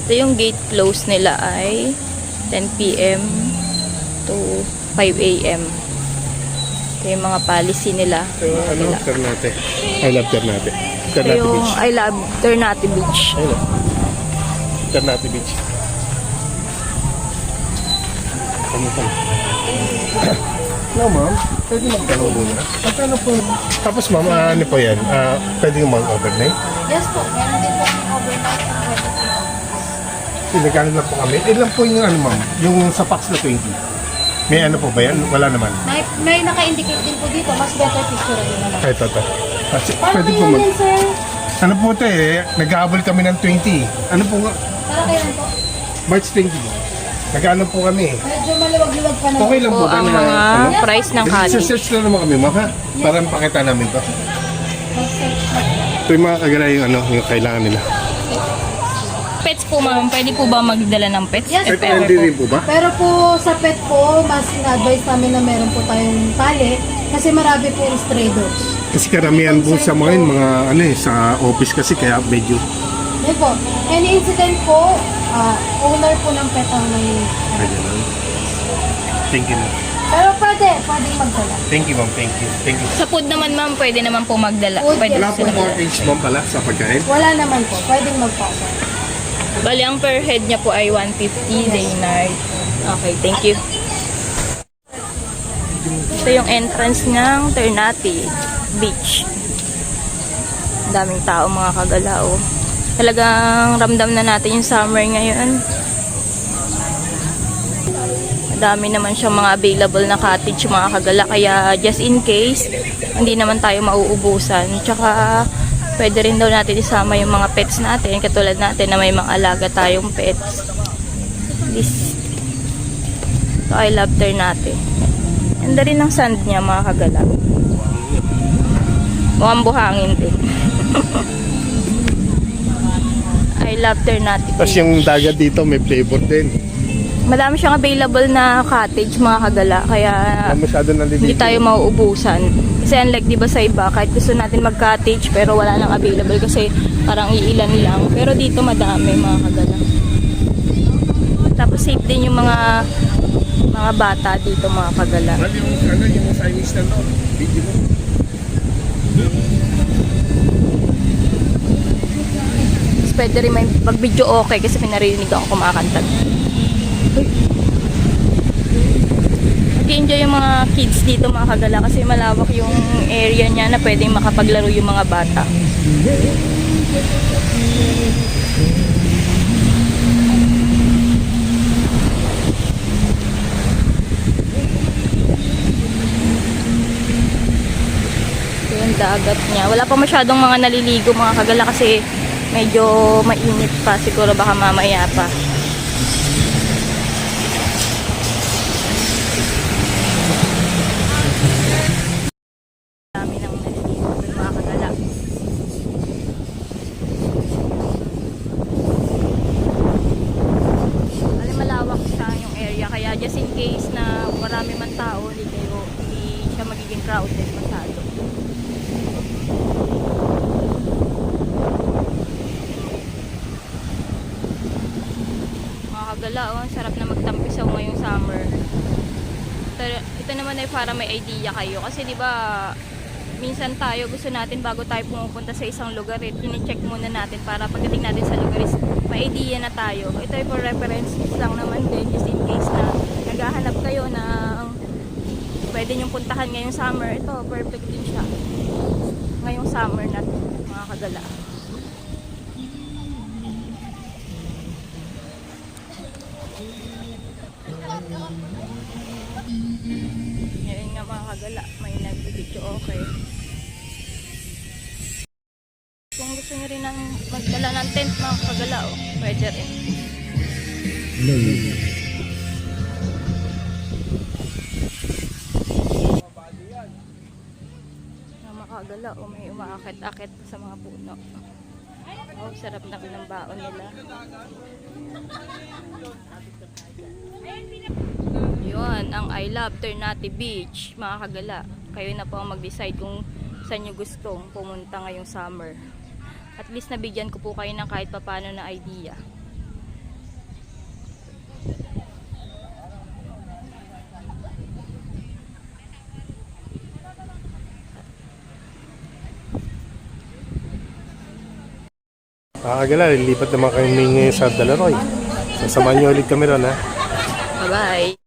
Ito yung gate close nila ay 10 p.m. to 5 a.m. Ito yung mga policy nila. So, ano, Ternate. I love Ternate. Ito Ternate yung Beach. I love Ternate Beach. Ayun. Ternate Beach. Kamusta na? No, ma'am. Pwede magtanong muna. Magkano po? Tapos, ma'am, ano po yan? Pwede yung mag-overnight? Yes po, meron din po yung overnight ng 23 Pinagkano lang po kami. Ilan po yung ano, ma'am? Yung sa Pax na 20. May ano po ba yan? Wala naman. May naka-indicate din po dito, mas better picture yun naman. Kahit ito. Kasi, Para pwede po, kailan ma'am. yan, sir? Ano po ito eh? Nag-aabol kami ng 20. Ano po nga? Para kailan po? March 20. Nag-ano po kami. Medyo maluwag-luwag pa naman. Okay lang po. O ang na, mga price ng cottage. Search lang naman kami, ma'am, ha? Para makita namin to. Mag-search na. Ito yung mga kagala yung ano, yung kailangan nila. Pets po, ma'am. Pwede po ba magdala ng pets? Yes, If po. ever Pwede rin po ba? Pero po sa pet po, mas na-advise namin na meron po tayong tali kasi marami po yung stray dogs. Kasi karamihan po sa mga yun, mga ano eh, sa office kasi kaya medyo. Yan po. Any incident po, owner po ng pet ang may... Thank you, ma'am. Pero pwedeng magdala. Thank you, ma'am. Thank you. Thank you. Sa food naman, ma'am, pwede naman po magdala. Food, Pwede Wala po pong sila. mortgage, ma'am, pala sa pagkain. Wala naman po, pwedeng magpasa. Bali, ang per head niya po ay 150 day night. Okay, thank you. Ito yung entrance ng Ternate Beach. Ang daming tao, mga kagalao. Talagang ramdam na natin yung summer ngayon. Madami naman siyang mga available na cottage, mga kagala. Kaya just in case, hindi naman tayo mauubusan. Tsaka pwede rin daw natin isama yung mga pets natin. Katulad natin na may mga alaga tayong pets. So, I love Ternate. Ganda rin ang sand niya, mga kagala. Mukhang buhangin din. I love Ternate. Tapos yung dagat dito may flavor din. Madami siyang available na cottage, mga kagala. Kaya Wala masyado hindi naliligo. tayo mauubusan. Kasi unlike, di ba, sa iba, kahit gusto natin mag-cottage pero wala nang available kasi parang iilan lang. Pero dito madami, mga kagala. Tapos safe din yung mga bata dito, mga kagala. Ano yung Chinese na no? Video mo. Tapos pwede rin may mag-video okay kasi pinarinig ako kumakanta. Nag-enjoy yung mga kids dito, mga kagala, kasi malawak yung area niya na pwedeng makapaglaro yung mga bata. Ito yung dagat niya. Wala pa masyadong mga naliligo, mga kagala, kasi medyo mainit pa. Siguro baka mamaya pa. Dami ng naliligo dun, mga kagala. Alam, malawak sa yung area, kaya just in case na marami man tao, hindi siya magiging crowded masyado. Mga kagala, oh, ang sarap na magtampisaw ngayong summer. Ito naman ay para may idea kayo, kasi di ba minsan tayo gusto natin bago tayo pumupunta sa isang lugar, tine-check muna natin para pagdating natin sa lugar is may idea na tayo. Ito ay for reference lang naman din, just in case na naghahanap kayo ng pwede nyong puntahan ngayong summer. Ito, perfect din siya ngayong summer na to, mga kagala. Ngayon nga, mga kagala, may nag-video okay. Kung gusto nyo rin ng magdala ng tent, mga kagala, oh, pwede rin. Mga kagala, oh, may umaakit-akit sa mga puno. Oh, sarap na ng baon nila. Yun, ang I love Ternate Beach, mga kagala. Kayo na po ang mag-decide kung saan nyo gustong pumunta ngayong summer. At least nabigyan ko po kayo ng kahit papano na idea. Kakagala, lilipat naman kami ngayon sa Dalaroy. Sasamahan niyo ulit kami ron, ha? Bye-bye.